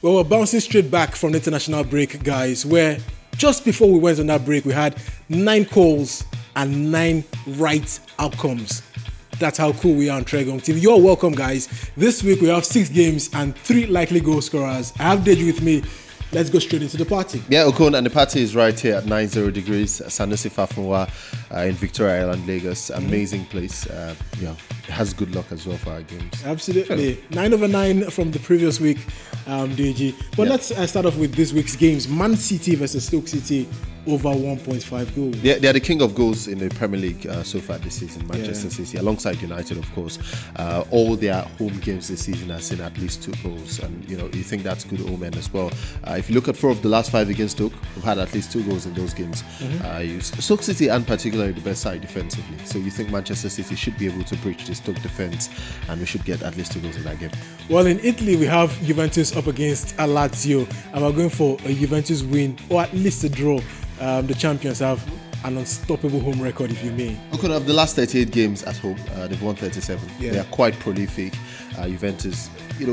Well, we're bouncing straight back from the international break, guys, where just before we went on that break, we had 9 calls and 9 right outcomes. That's how cool we are on Tregon TV. You're welcome, guys. This week we have 6 games and 3 likely goal scorers. I have Deji with me. Let's go straight into the party. Yeah, Okon, and the party is right here at 90 degrees, Sanusi Fafunwa in Victoria Island, Lagos. Amazing place. It has good luck as well for our games. Absolutely. 9 over 9 from the previous week, Deji. But let's start off with this week's games. Man City versus Stoke City over 1.5 goals. They are the king of goals in the Premier League so far this season, Manchester City, alongside United, of course. All their home games this season have seen at least 2 goals, and you think that's good omen as well. If you look at 4 of the last 5 against Stoke, we've had at least 2 goals in those games. Stoke City aren't particularly the best side defensively, so you think Manchester City should be able to breach the Stoke defence, and we should get at least 2 goals in that game. Well, in Italy, we have Juventus up against Lazio, and we're going for a Juventus win, or at least a draw. The champions have an unstoppable home record, if you may. Okay, of the last 38 games at home, they've won 37. They are quite prolific. Juventus,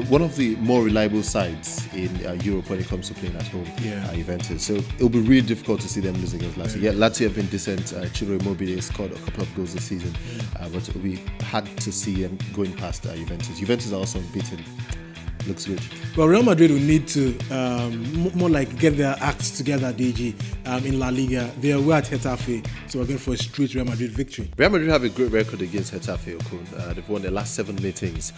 one of the more reliable sides in Europe when it comes to playing at home. Juventus. So it'll be really difficult to see them losing against Lazio. Lazio have been decent. Chiro Immobile scored a couple of goals this season, but it'll be hard to see them going past Juventus. Juventus are also unbeaten. Looks good. Well, Real Madrid will need to more like get their acts together, DG, in La Liga. They are at Getafe, so we're going for a straight Real Madrid victory. Real Madrid have a great record against Getafe, Okun. They've won their last 7 meetings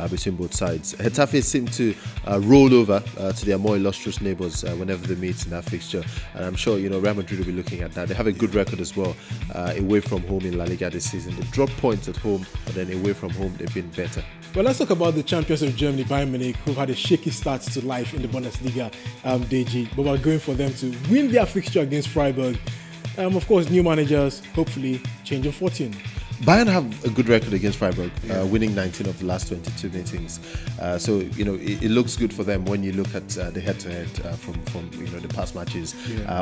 between both sides. Getafe seem to roll over to their more illustrious neighbours whenever they meet in that fixture, and I'm sure Real Madrid will be looking at that. They have a good record as well away from home in La Liga this season. They dropped points at home, but then away from home they've been better. Well, let's talk about the champions of Germany, Bayern Munich, who've had a shaky start to life in the Bundesliga, DG. But we're going for them to win their fixture against Freiburg. Of course, new managers, hopefully changing fortune. Bayern have a good record against Freiburg, winning 19 of the last 22 meetings. So it looks good for them when you look at the head-to-head from the past matches.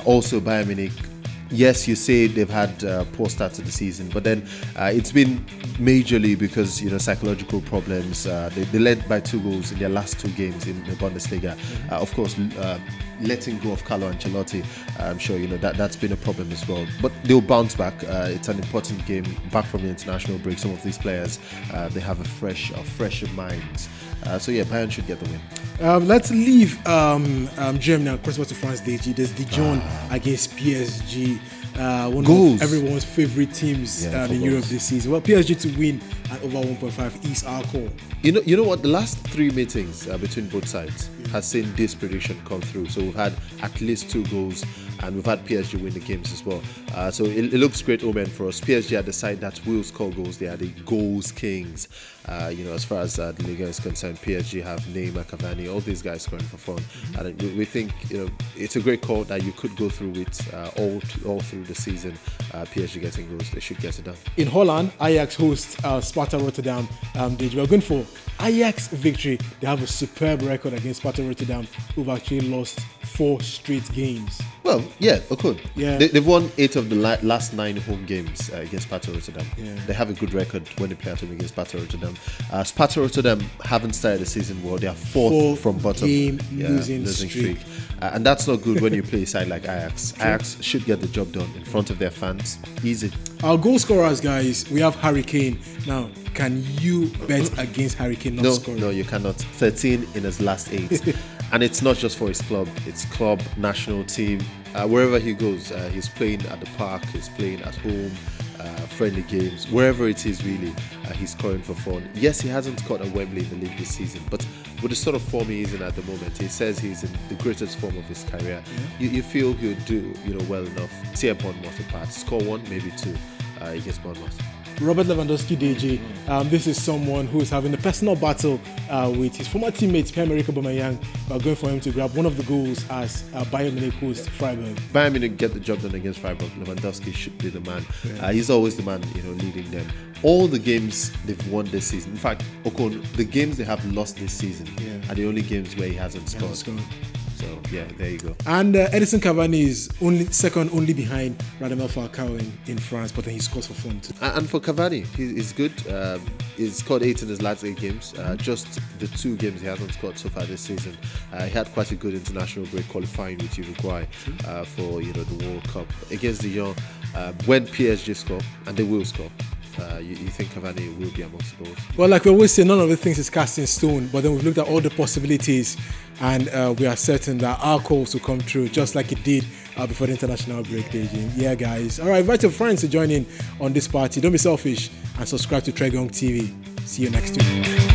Also, Bayern Munich. Yes, you say they've had a poor start to the season, but then it's been majorly because psychological problems. They led by 2 goals in their last 2 games in the Bundesliga. Of course, letting go of Carlo Ancelotti, I'm sure that's been a problem as well. But they'll bounce back. It's an important game back from the international break. Some of these players they have a fresher mind. So Bayern should get the win. Let's leave Germany and cross over to France, DG. There's Dijon against PSG. One of everyone's favourite teams in Europe this season. Well, PSG to win at over 1.5 is our call. You know what? The last 3 meetings between both sides has seen this prediction come through. So we've had at least 2 goals, and we've had PSG win the games as well. So it looks great omen for us. PSG are the side that will score goals. They are the goals kings. As far as the Liga is concerned, PSG have Neymar, Cavani, all these guys scoring for fun. And we think it's a great call that you could go through with all through the season. PSG getting goals, they should get it done. In Holland, Ajax hosts Sparta Rotterdam. We're going for Ajax victory. They have a superb record against Sparta Rotterdam, who've actually lost 4 straight games. Well, okay. They've won 8 of the last 9 home games against Sparta Rotterdam. They have a good record when they play at home against Sparta Rotterdam. Sparta Rotterdam haven't started the season well. They are 4th from bottom. Game losing streak. And that's not good when you play a side like Ajax. Ajax should get the job done in front of their fans. Easy. Our goal scorers, guys, we have Harry Kane. Now, can you bet against Harry Kane not scoring? No, you cannot. 13 in his last 8. And it's not just for his club. It's club, national team. Wherever he goes, he's playing at the park, he's playing at home, friendly games, wherever it is really, he's scoring for fun. Yes, he hasn't scored at Wembley in the league this season, but with the sort of form he is in at the moment, he says he's in the greatest form of his career. You feel he'll do well enough. Tear Bournemouth apart, score 1, maybe 2 against Bournemouth. Robert Lewandowski, DG. This is someone who is having a personal battle with his former teammate Pierre-Emerick Aubameyang. We're going for him to grab one of the goals as Bayern Munich hosts Freiburg. Bayern Munich get the job done against Freiburg. Lewandowski should be the man. He's always the man, leading them. All the games they've won this season. In fact, Okon, the games they have lost this season are the only games where he hasn't scored. So yeah, there you go. And Edison Cavani is second only behind Radamel Falcao in France, but then he scores for fun too. And for Cavani, he's good. He's scored 8 in his last 8 games. Just the 2 games he hasn't scored so far this season. He had quite a good international break qualifying with Uruguay for the World Cup against Dijon. When PSG score, and they will score, you think Cavani will be amongst the goals? Well, like we always say, none of the things is cast in stone, but then we've looked at all the possibilities, and we are certain that our calls will come true, just like it did before the international break, Dijon. Yeah, guys. All right, invite your friends to join in on this party. Don't be selfish, and subscribe to Tregong TV. See you next week.